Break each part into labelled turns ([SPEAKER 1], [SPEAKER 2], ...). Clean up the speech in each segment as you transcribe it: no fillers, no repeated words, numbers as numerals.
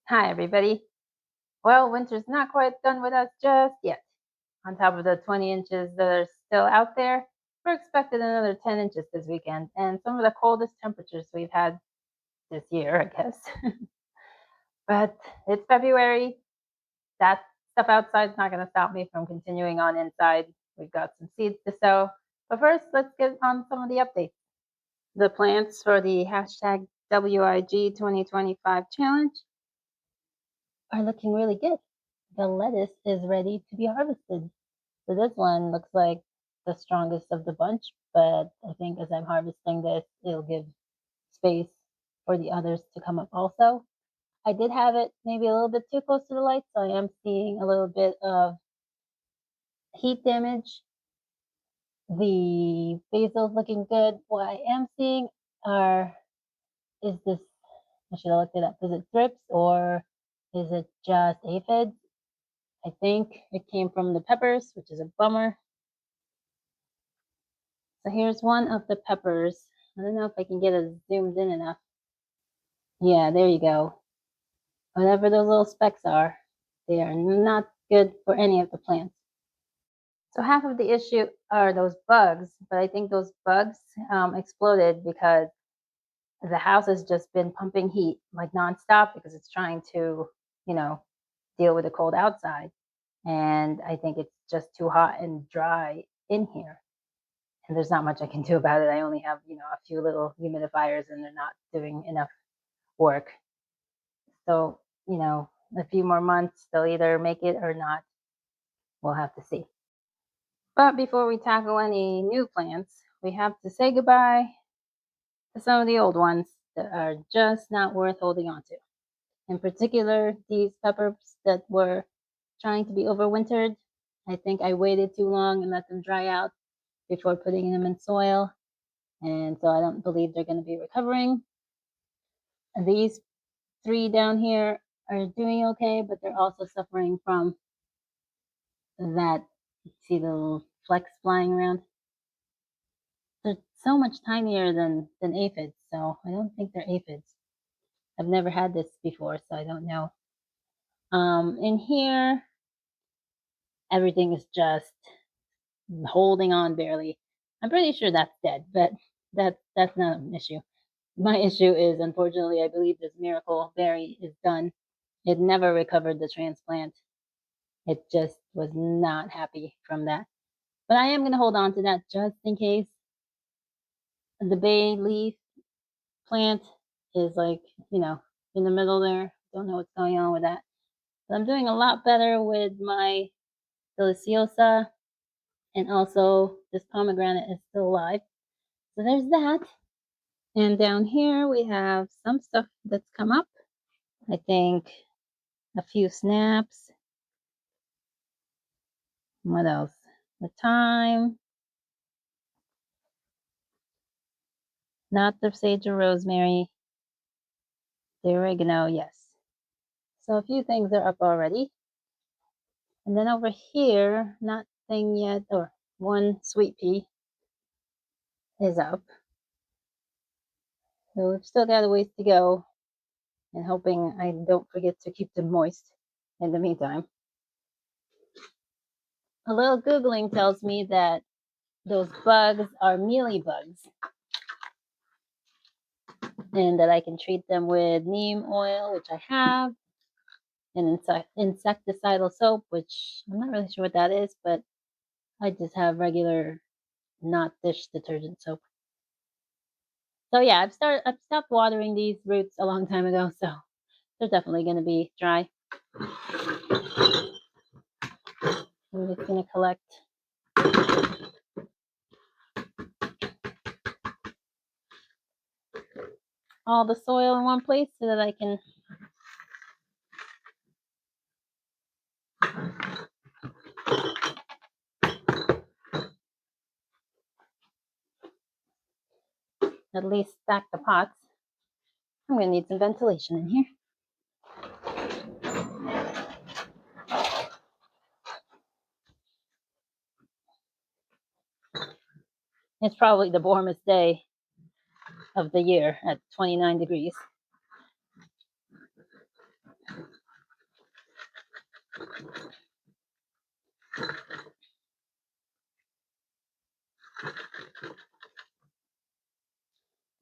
[SPEAKER 1] Hi, everybody. Well, winter's not quite done with us just yet. On top of the 20 inches that are still out there, we're expected another 10 inches this weekend and some of the coldest temperatures we've had this year, I guess. But it's February. That stuff outside's not going to stop me from continuing on inside. We've got some seeds to sow. But first, let's get on some of the updates. The plants for the hashtag WIG 2025 challenge are looking really good. The lettuce is ready to be harvested. So this one looks like the strongest of the bunch, but I think as I'm harvesting this, it'll give space for the others to come up also. I did have it maybe a little bit too close to the light, so I am seeing a little bit of heat damage. The basil's looking good. What I am seeing is this, I should have looked it up. Is it thrips or is it just aphids? I think it came from the peppers, which is a bummer. So here's one of the peppers. I don't know if I can get it zoomed in enough. Yeah, there you go. Whatever those little specks are, they are not good for any of the plants. So half of the issue are those bugs, but I think those bugs exploded because the house has just been pumping heat like nonstop because it's trying to, you know, deal with the cold outside. And I think it's just too hot and dry in here. And there's not much I can do about it. I only have, a few little humidifiers and they're not doing enough work. So, a few more months, they'll either make it or not. We'll have to see. But before we tackle any new plants, we have to say goodbye to some of the old ones that are just not worth holding on to. In particular, these peppers that were trying to be overwintered. I think I waited too long and let them dry out before putting them in soil. And so I don't believe they're going to be recovering. And these three down here are doing okay, but they're also suffering from that. See the little flecks flying around? They're so much tinier than aphids, so I don't think they're aphids. I've never had this before, so I don't know. In here, everything is just holding on barely. I'm pretty sure that's dead, but that's not an issue. My issue is, unfortunately, I believe this miracle berry is done. It never recovered the transplant. It just was not happy from that. But I am going to hold on to that just in case. The bay leaf plant is like, in the middle there. Don't know what's going on with that. But I'm doing a lot better with my deliciosa, and also this pomegranate is still alive. So there's that. And down here we have some stuff that's come up. I think a few snaps. What else? The thyme. Not the sage or rosemary. The oregano, yes. So a few things are up already. And then over here, nothing yet, or one sweet pea is up. So we've still got a ways to go, and hoping I don't forget to keep them moist in the meantime. A little Googling tells me that those bugs are mealy bugs, and that I can treat them with neem oil, which I have, and insecticidal soap, which I'm not really sure what that is, but I just have regular, not dish detergent soap. So yeah, I've stopped watering these roots a long time ago, so they're definitely going to be dry. I'm just going to collect all the soil in one place so that I can at least stack the pots. I'm going to need some ventilation in here. It's probably the warmest day of the year at 29 degrees.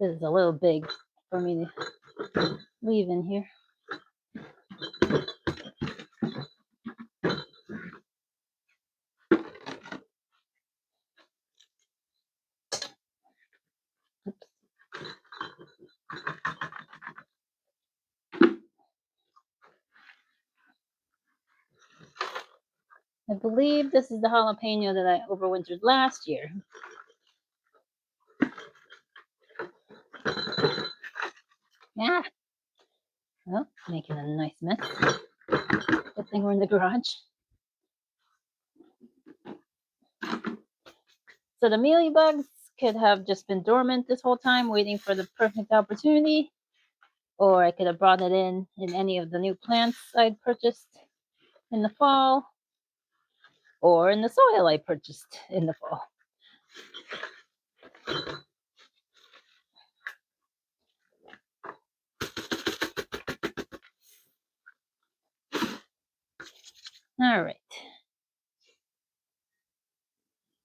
[SPEAKER 1] This is a little big for me to leave in here. Oops. I believe this is the jalapeno that I overwintered last year. Yeah. Well, making a nice mess. Good thing we're in the garage. So the mealy bugs could have just been dormant this whole time, waiting for the perfect opportunity. Or I could have brought it in any of the new plants I'd purchased in the fall. Or in the soil I purchased in the fall. All right.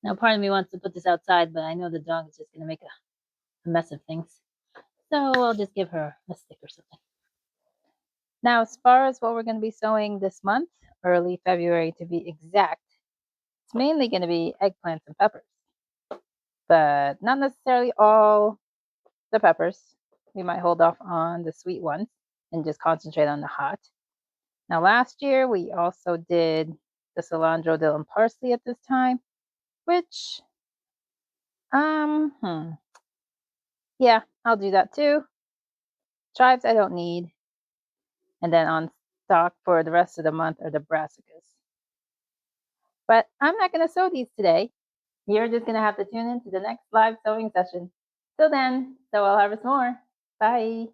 [SPEAKER 1] Now, part of me wants to put this outside, but I know the dog is just going to make a mess of things. So I'll just give her a stick or something. Now, as far as what we're going to be sowing this month, early February to be exact, it's mainly going to be eggplants and peppers. But not necessarily all the peppers. We might hold off on the sweet ones and just concentrate on the hot. Now, last year, we also did the cilantro, dill, and parsley at this time, which, yeah, I'll do that too. Chives I don't need. And then on stock for the rest of the month are the brassicas. But I'm not going to sow these today. You're just going to have to tune in to the next live sewing session. Till then, so I'll harvest more. Bye.